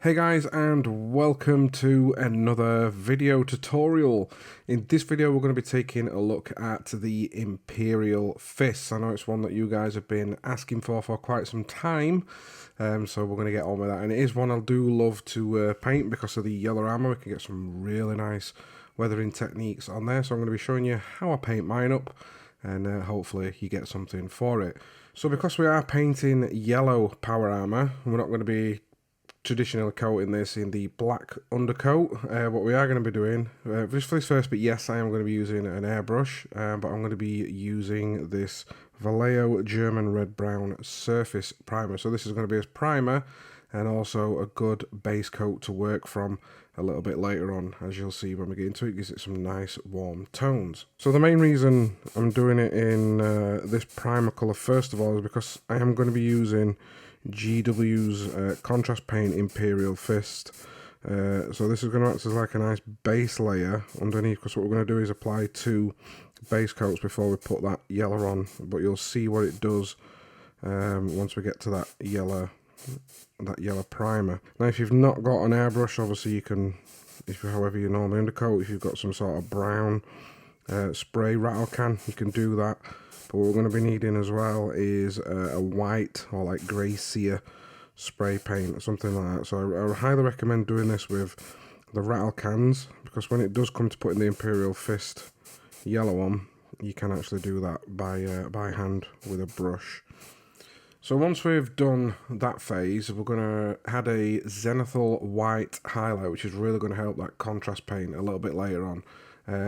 Hey guys, and welcome to another video tutorial. In this video we're going to be taking a look at the Imperial fists. I know it's one that you guys have been asking for quite some time, so we're going to get on with that. And it is one I do love to paint because of the yellow armor. We can get some really nice weathering techniques on there, so I'm going to be showing you how I paint mine up, and hopefully you get something for it. So because we are painting yellow power armor, we're not going to be traditionally coating this in the black undercoat. What we are going to be doing, just for this first bit, yes, I am going to be using an airbrush, but I'm going to be using this Vallejo German red-brown surface primer. So this is going to be a primer and also a good base coat to work from a little bit later on. As you'll see when we get into it, gives it some nice warm tones. So the main reason I'm doing it in this primer colour first of all is because I am going to be using GW's contrast paint Imperial fist. So this is going to act as like a nice base layer underneath, because what we're going to do is apply two base coats before we put that yellow on, but you'll see what it does once we get to that yellow primer. Now if you've not got an airbrush, obviously you can, however you normally undercoat, if you've got some sort of brown spray rattle can, you can do that. But what we're going to be needing as well is a white or like grey sear spray paint or something like that. So I highly recommend doing this with the rattle cans, because when it does come to putting the Imperial fist yellow on, you can actually do that by hand with a brush. So once we've done that phase, we're going to add a zenithal white highlight, which is really going to help that contrast paint a little bit later on.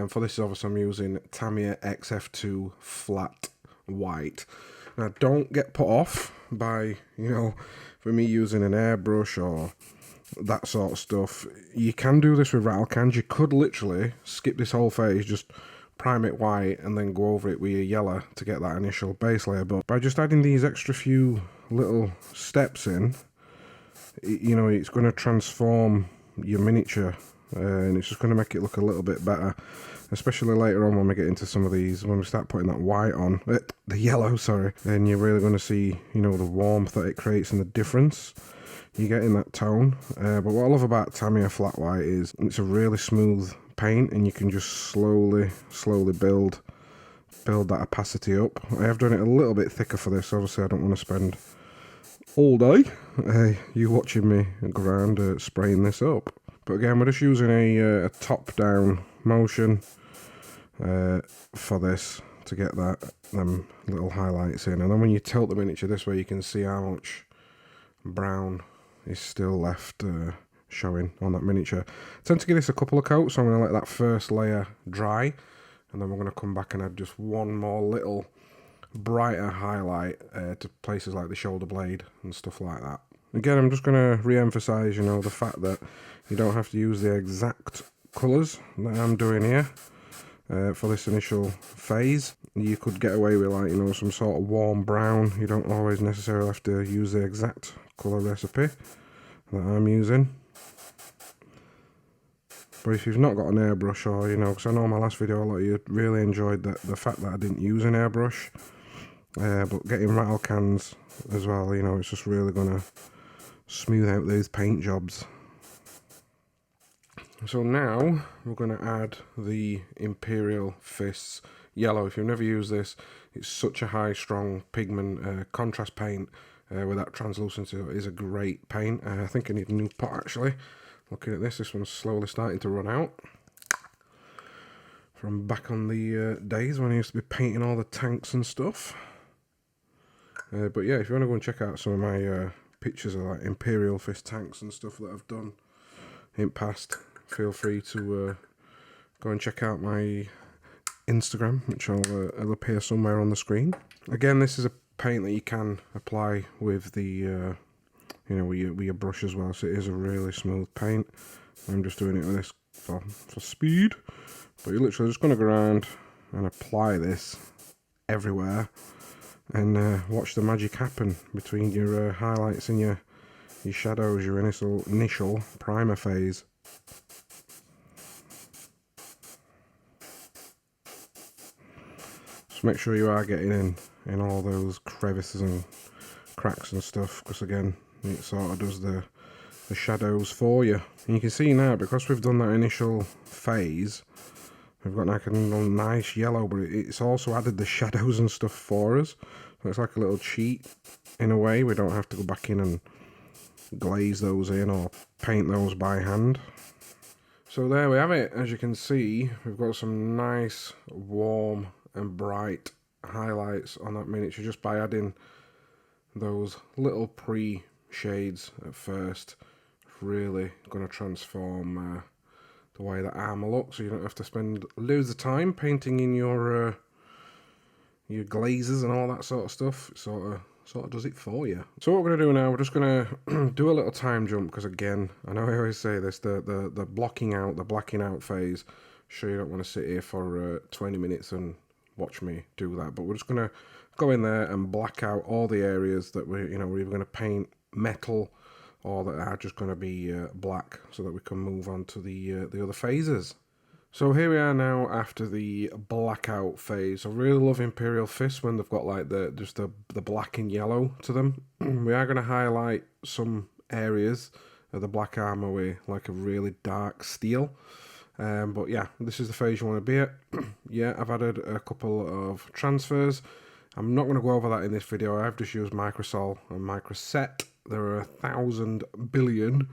For this, obviously, I'm using Tamiya XF2 flat white. Now, don't get put off by, for me using an airbrush or that sort of stuff. You can do this with rattle cans. You could literally skip this whole phase, just prime it white and then go over it with your yellow to get that initial base layer. But by just adding these extra few little steps in, it's going to transform your miniature. And it's just going to make it look a little bit better, especially later on when we get into some of these, when we start putting that white on, the yellow, sorry, then you're really going to see, the warmth that it creates and the difference you get in that tone. But what I love about Tamiya flat white is it's a really smooth paint, and you can just slowly build that opacity up. I have done it a little bit thicker for this. Obviously I don't want to spend all day you watching me go around spraying this up. But again, we're just using a top-down motion for this to get them little highlights in. And then when you tilt the miniature this way, you can see how much brown is still left showing on that miniature. I tend to give this a couple of coats, so I'm going to let that first layer dry, and then we're going to come back and add just one more little brighter highlight to places like the shoulder blade and stuff like that. Again, I'm just going to re-emphasise, the fact that you don't have to use the exact colours that I'm doing here for this initial phase. You could get away with, like, some sort of warm brown. You don't always necessarily have to use the exact colour recipe that I'm using. But if you've not got an airbrush, or, because I know in my last video a lot of you really enjoyed the fact that I didn't use an airbrush. But getting rattle cans as well, it's just really going to smooth out those paint jobs. So now we're going to add the Imperial fists yellow. If you've never used this, it's such a high strong pigment contrast paint with that translucency. It is a great paint. I think I need a new pot actually. Looking at this one's slowly starting to run out from back on the days when I used to be painting all the tanks and stuff. But yeah, if you want to go and check out some of my pictures of like Imperial fist tanks and stuff that I've done in past, feel free to go and check out my Instagram, which will appear somewhere on the screen. Again, this is a paint that you can apply with the with your brush as well, so it is a really smooth paint. I'm just doing it with this for speed, but you're literally just going to go around and apply this everywhere and watch the magic happen between your highlights and your shadows, your initial primer phase. Just make sure you are getting in all those crevices and cracks and stuff, because again, it sort of does the the shadows for you. And you can see now, because we've done that initial phase, we've got like a nice yellow, but it's also added the shadows and stuff for us. So it's like a little cheat in a way. We don't have to go back in and glaze those in or paint those by hand. So there we have it. As you can see, we've got some nice warm and bright highlights on that miniature just by adding those little pre-shades at first. Really going to transform the way that armor looks, so you don't have to spend loads of time painting in your glazes and all that sort of stuff. It sort of does it for you. So what we're going to do now, we're just going to do a little time jump, because again, I know I always say this, the blocking out, the blacking out phase, sure you don't want to sit here for 20 minutes and watch me do that, but we're just going to go in there and black out all the areas that we're either going to paint metal or that are just going to be black, so that we can move on to the other phases. So here we are now after the blackout phase. I really love Imperial fists when they've got like the black and yellow to them. We are going to highlight some areas of the black armor with like a really dark steel. But yeah, this is the phase you want to be at. Yeah, I've added a couple of transfers. I'm not going to go over that in this video. I've just used Microsol and Microset. There are 1,000 billion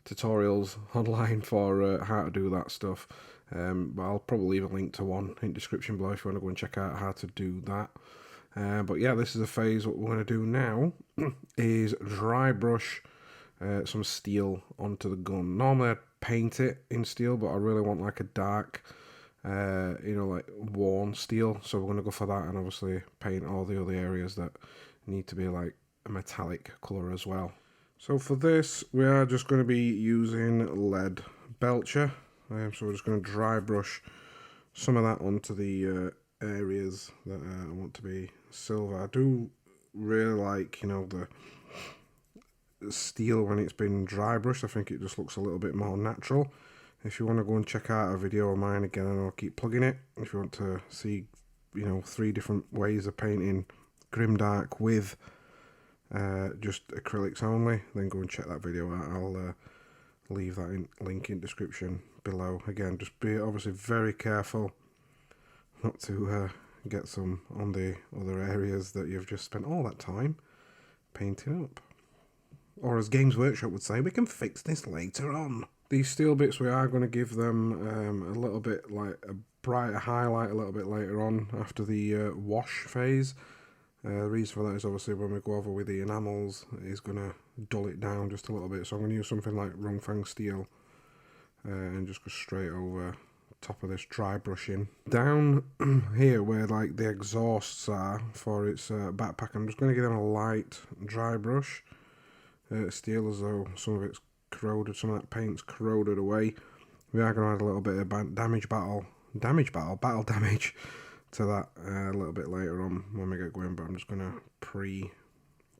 tutorials online for how to do that stuff. But I'll probably leave a link to one in the description below if you want to go and check out how to do that. But yeah, this is a phase. What we're going to do now is dry brush some steel onto the gun. Normally I'd paint it in steel, but I really want like a dark, like worn steel. So we're going to go for that, and obviously paint all the other areas that need to be like a metallic colour as well. So for this, we are just going to be using lead belcher. So we're just going to dry brush some of that onto the areas that I want to be silver. I do really like, the steel when it's been dry brushed. I think it just looks a little bit more natural. If you want to go and check out a video of mine again, and I'll keep plugging it, if you want to see, 3 different ways of painting Grimdark with just acrylics only, then go and check that video out. I'll leave that link in description below. Again, just be obviously very careful not to get some on the other areas that you've just spent all that time painting up. Or as Games Workshop would say, we can fix this later on. These steel bits, we are going to give them a little bit like a brighter highlight a little bit later on after the wash phase. The reason for that is obviously when we go over with the enamels, it's going to dull it down just a little bit. So I'm going to use something like Rungfang steel and just go straight over top of this dry brushing. Down here where like the exhausts are for its backpack, I'm just going to give them a light dry brush. Steel, as though some of it's corroded, some of that paint's corroded away. We are going to add a little bit of battle damage to that a little bit later on when we get going, but I'm just going to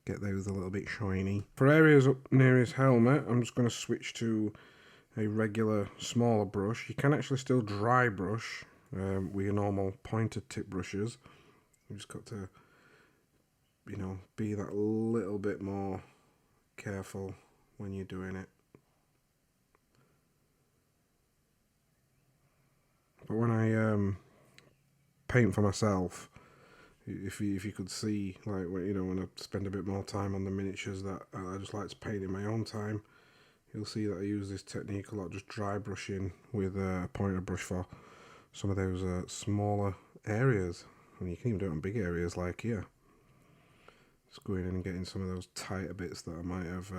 get those a little bit shiny. For areas up near his helmet, I'm just going to switch to a regular smaller brush. You can actually still dry brush with your normal pointed tip brushes. You just got to, be that little bit more careful when you're doing it. But when I paint for myself, if you could see, like, when I spend a bit more time on the miniatures that I just like to paint in my own time, you'll see that I use this technique a lot, just dry brushing with a pointer brush for some of those smaller areas. And you can even do it on big areas like here. Just going in and getting some of those tighter bits that I might have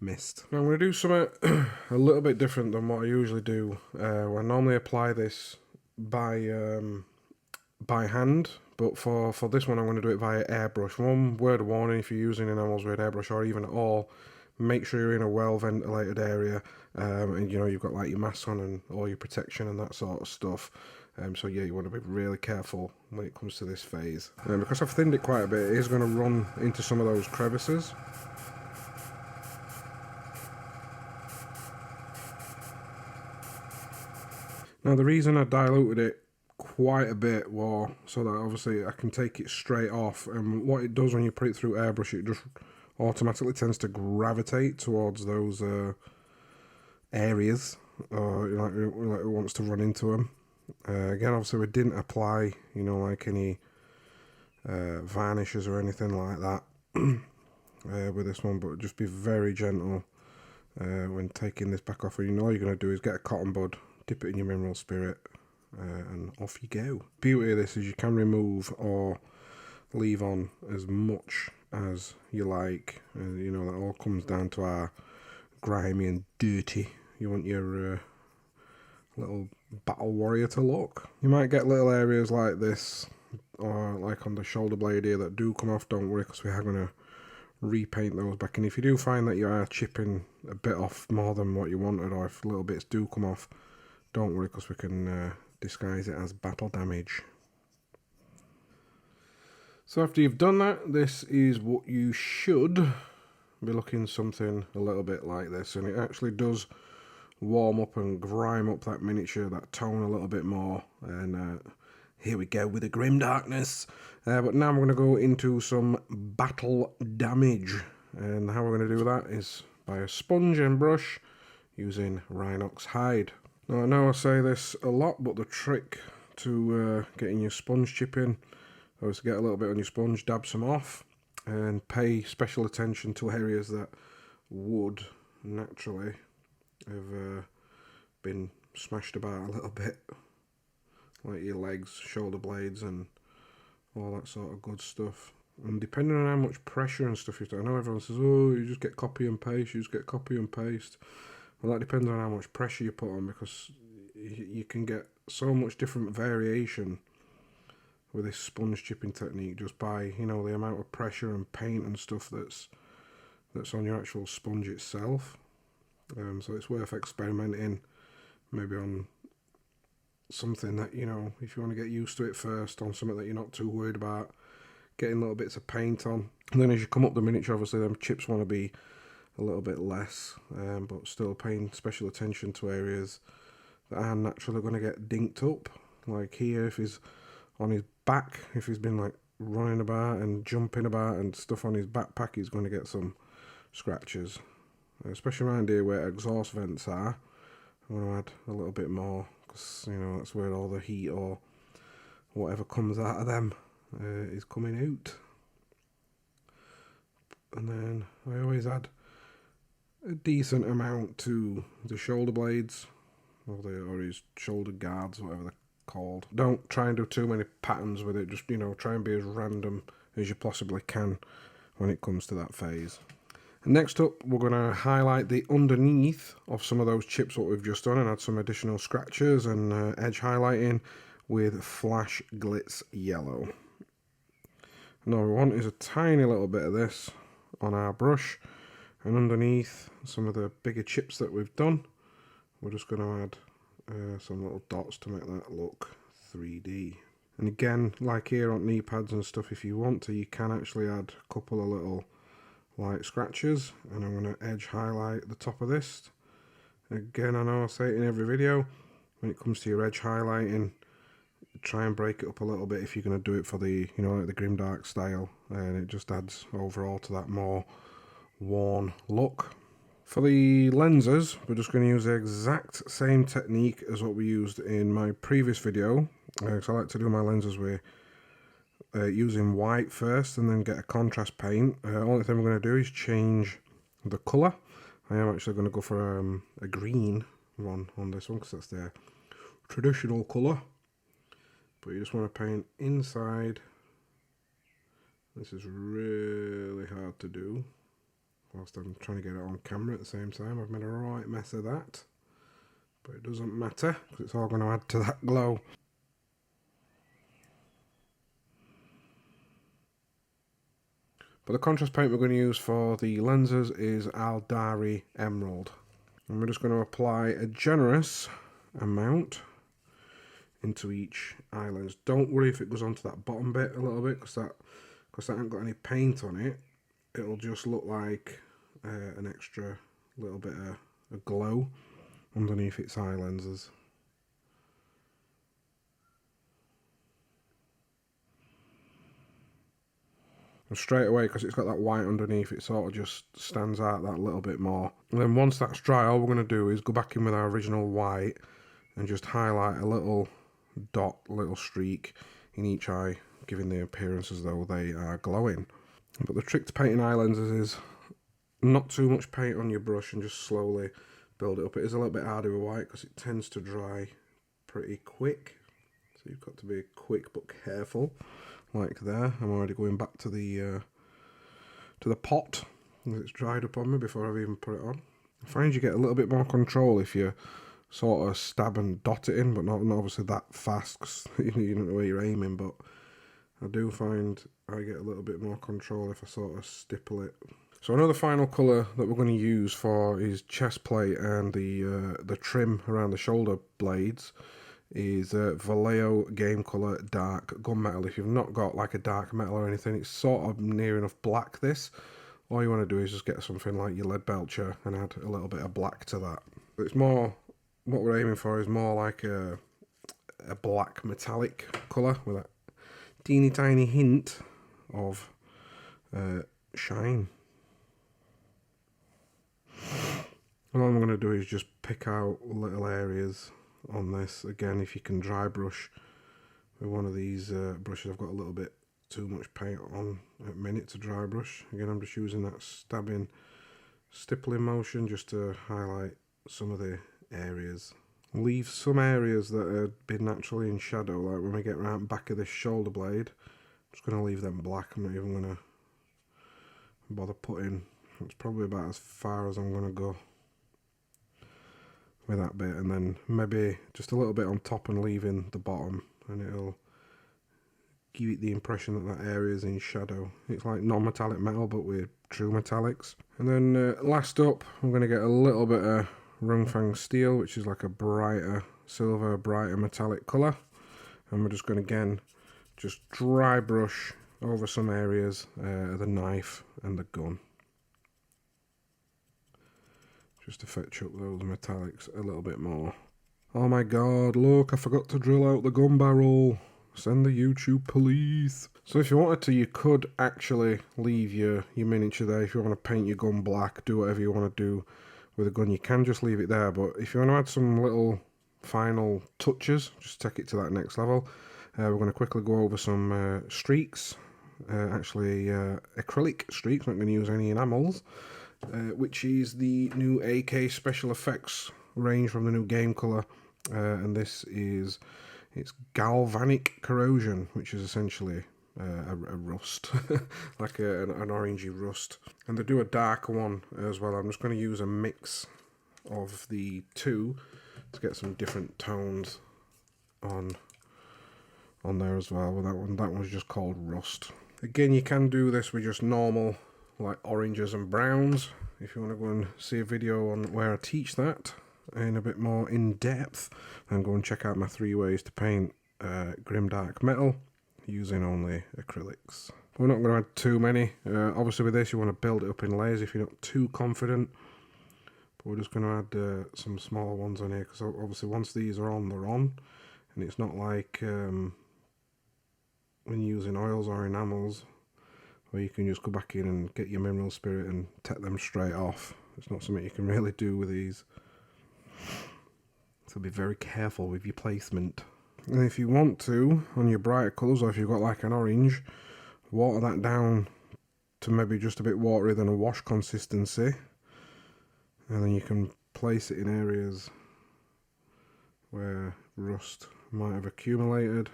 missed. Now I'm going to do something a little bit different than what I usually do. I normally apply this by hand, but for this one I'm going to do it via airbrush. One word of warning: if you're using enamels with airbrush or even at all, make sure you're in a well ventilated area, and you've got like your mask on and all your protection and that sort of stuff. So yeah, you want to be really careful when it comes to this phase. Because I've thinned it quite a bit, it is going to run into some of those crevices. Now the reason I diluted it quite a bit was so that obviously I can take it straight off, and what it does when you put it through airbrush, it just automatically tends to gravitate towards those areas, or like it wants to run into them. Again, obviously we didn't apply, you know, like any varnishes or anything like that with this one, but just be very gentle when taking this back off. And all you're going to do is get a cotton bud, dip it in your mineral spirit, and off you go. Beauty of this is you can remove or leave on as much as you like. You know, that all comes down to our grimy and dirty. You want your little battle warrior to look. You might get little areas like this, or like on the shoulder blade here, that do come off. Don't worry, because we are going to repaint those back. And if you do find that you are chipping a bit off more than what you wanted, or if little bits do come off, don't worry, because we can disguise it as battle damage. So after you've done that, this is what you should be looking something a little bit like this. And it actually does warm up and grime up that miniature, that tone a little bit more. And here we go with the Grimdarkness. But now I'm going to go into some battle damage. And how we're going to do that is by a sponge and brush using Rhinox hide. Now I know I say this a lot, but the trick to getting your sponge chipping is to get a little bit on your sponge, dab some off, and pay special attention to areas that would naturally have been smashed about a little bit, like your legs, shoulder blades, and all that sort of good stuff. And depending on how much pressure and stuff you've done, I know everyone says, oh, you just get copy and paste, you just get copy and paste. Well, that depends on how much pressure you put on, because you can get so much different variation with this sponge chipping technique just by, you know, the amount of pressure and paint and stuff that's on your actual sponge itself. So it's worth experimenting maybe on something that, you know, if you want to get used to it first, on something that you're not too worried about getting little bits of paint on. And then as you come up the miniature, obviously them chips want to be a little bit less, but still paying special attention to areas that are naturally going to get dinked up. Like here, if he's on his back, if he's been like running about and jumping about and stuff on his backpack, he's going to get some scratches. Especially around here where exhaust vents are, I'm going to add a little bit more, because, you know, that's where all the heat or whatever comes out of them is coming out. And then I always add a decent amount to the shoulder blades, or his shoulder guards, whatever they're called. Don't try and do too many patterns with it, just, you know, try and be as random as you possibly can when it comes to that phase. And next up, we're going to highlight the underneath of some of those chips what we've just done, and add some additional scratches and edge highlighting with Flash Glitz Yellow. And all we want is a tiny little bit of this on our brush, and underneath some of the bigger chips that we've done, we're just going to add some little dots to make that look 3D. And again, like here on knee pads and stuff, if you want to, you can actually add a couple of little light scratches, and I'm going to edge highlight the top of this. Again, I know I say it in every video, when it comes to your edge highlighting, try and break it up a little bit if you're going to do it for the, you know, like the Grimdark style, and it just adds overall to that more worn look. For the lenses, we're just going to use the exact same technique as what we used in my previous video. So I like to do my lenses with using white first and then get a contrast paint. Only thing we're going to do is change the colour. I am actually going to go for a green one on this one, because that's the traditional colour. But you just want to paint inside. This is really hard to do whilst I'm trying to get it on camera at the same time. I've made a right mess of that, but it doesn't matter, because it's all going to add to that glow. But the contrast paint we're going to use for the lenses is Aldari Emerald. And we're just going to apply a generous amount into each eye lens. Don't worry if it goes onto that bottom bit a little bit, because that hasn't got any paint on it. It'll just look like an extra little bit of a glow underneath its eye lenses. And straight away, because it's got that white underneath, it sort of just stands out that little bit more. And then once that's dry, all we're going to do is go back in with our original white and just highlight a little dot, little streak in each eye, giving the appearance as though they are glowing. But the trick to painting eye lenses is not too much paint on your brush and just slowly build it up. It is a little bit harder with white because it tends to dry pretty quick. So you've got to be quick but careful. Like there, I'm already going back to the pot. It's dried up on me before I've even put it on. I find you get a little bit more control if you sort of stab and dot it in, but not obviously that fast because you don't know where you're aiming. But I do find I get a little bit more control if I sort of stipple it. So another final colour that we're going to use for his chest plate and the trim around the shoulder blades is Vallejo Game Colour Dark Gunmetal. If you've not got like a dark metal or anything, it's sort of near enough black this. All you want to do is just get something like your lead belcher and add a little bit of black to that. It's more, what we're aiming for is more like a black metallic colour with a teeny tiny hint of shine. And all I'm going to do is just pick out little areas on this. Again, if you can dry brush with one of these brushes, I've got a little bit too much paint on at the minute to dry brush. Again, I'm just using that stippling motion just to highlight some of the areas. Leave some areas that have been naturally in shadow, like when we get around the back of this shoulder blade. I'm just going to leave them black. I'm not even going to bother putting. It's probably about as far as I'm going to go with that bit, and then maybe just a little bit on top and leaving the bottom, and it'll give it the impression that that area is in shadow. It's like non-metallic metal but with true metallics. And then last up, I'm going to get a little bit of Rungfang steel, which is like a brighter silver, brighter metallic colour, and we're just going to again just dry brush over some areas of the knife and the gun, just to fetch up those metallics a little bit more. Oh my god, look, I forgot to drill out the gun barrel. Send the YouTube police. So if you wanted to, you could actually leave your miniature there. If you want to paint your gun black, do whatever you want to do with a gun, you can just leave it there. But if you want to add some little final touches, just take it to that next level. We're going to quickly go over some streaks. Actually, acrylic streaks, not going to use any enamels. Which is the new AK Special Effects range from the new Game Colour, and this is it's galvanic corrosion, which is essentially a rust, like an orangey rust. And they do a darker one as well. I'm just going to use a mix of the two to get some different tones on there as well. With that one's just called Rust. Again, you can do this with just normal like oranges and browns. If you want to go and see a video on where I teach that in a bit more in depth, then go and check out my 3 ways to paint Grimdark metal using only acrylics. We're not going to add too many. Obviously with this you want to build it up in layers if you're not too confident, but we're just going to add some smaller ones on here, because obviously once these are on, they're on, and it's not like when using oils or enamels where you can just go back in and get your mineral spirit and take them straight off. It's not something you can really do with these. So be very careful with your placement. And if you want to, on your brighter colours, or if you've got like an orange, water that down to maybe just a bit watery than a wash consistency. And then you can place it in areas where rust might have accumulated,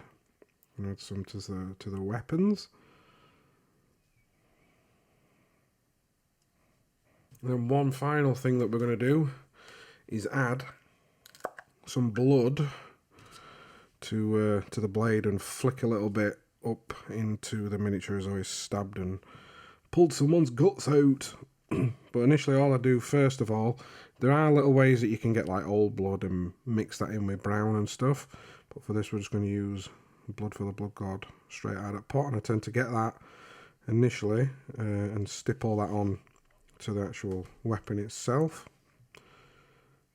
and add some to the weapons. Then one final thing that we're going to do is add some blood to the blade and flick a little bit up into the miniature as though he's stabbed and pulled someone's guts out. But initially all I do, first of all, there are little ways that you can get like old blood and mix that in with brown and stuff, but for this we're just going to use blood for the blood god straight out of that pot, and I tend to get that initially and stip all that on to the actual weapon itself.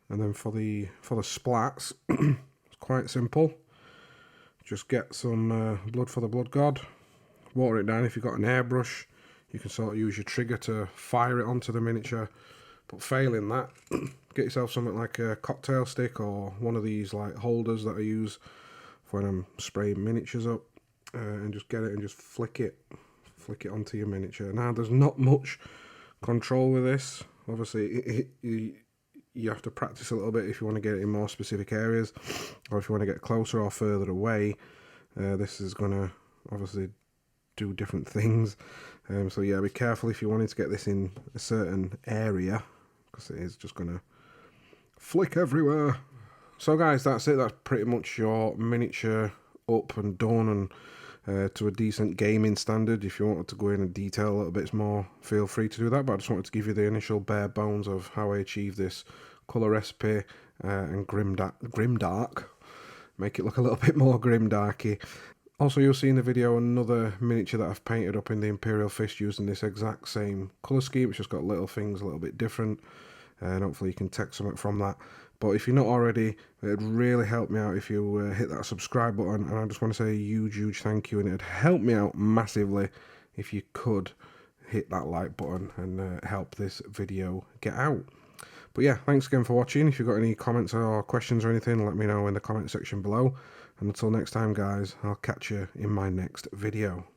And then for the splats, it's quite simple. Just get some blood for the blood god, water it down. If you've got an airbrush, you can sort of use your trigger to fire it onto the miniature. But failing that, get yourself something like a cocktail stick or one of these like holders that I use for when I'm spraying miniatures up, and just get it and just flick it onto your miniature. Now there's not much control with this. Obviously you have to practice a little bit if you want to get it in more specific areas, or if you want to get closer or further away. This is going to obviously do different things, so yeah, be careful if you wanted to get this in a certain area, because it is just going to flick everywhere. So guys, that's it. That's pretty much your miniature up and done, and to a decent gaming standard. If you wanted to go in and detail a little bit more, feel free to do that, but I just wanted to give you the initial bare bones of how I achieved this colour recipe, and Grimdark, make it look a little bit more grimdarky. Also, you'll see in the video another miniature that I've painted up in the Imperial fist using this exact same colour scheme. It's just got little things a little bit different, and hopefully you can take something from that. But if you're not already, it'd really help me out if you hit that subscribe button, and I just want to say a huge thank you, and it'd help me out massively if you could hit that like button and help this video get out. But yeah, thanks again for watching. If you've got any comments or questions or anything, let me know in the comment section below. And until next time guys, I'll catch you in my next video.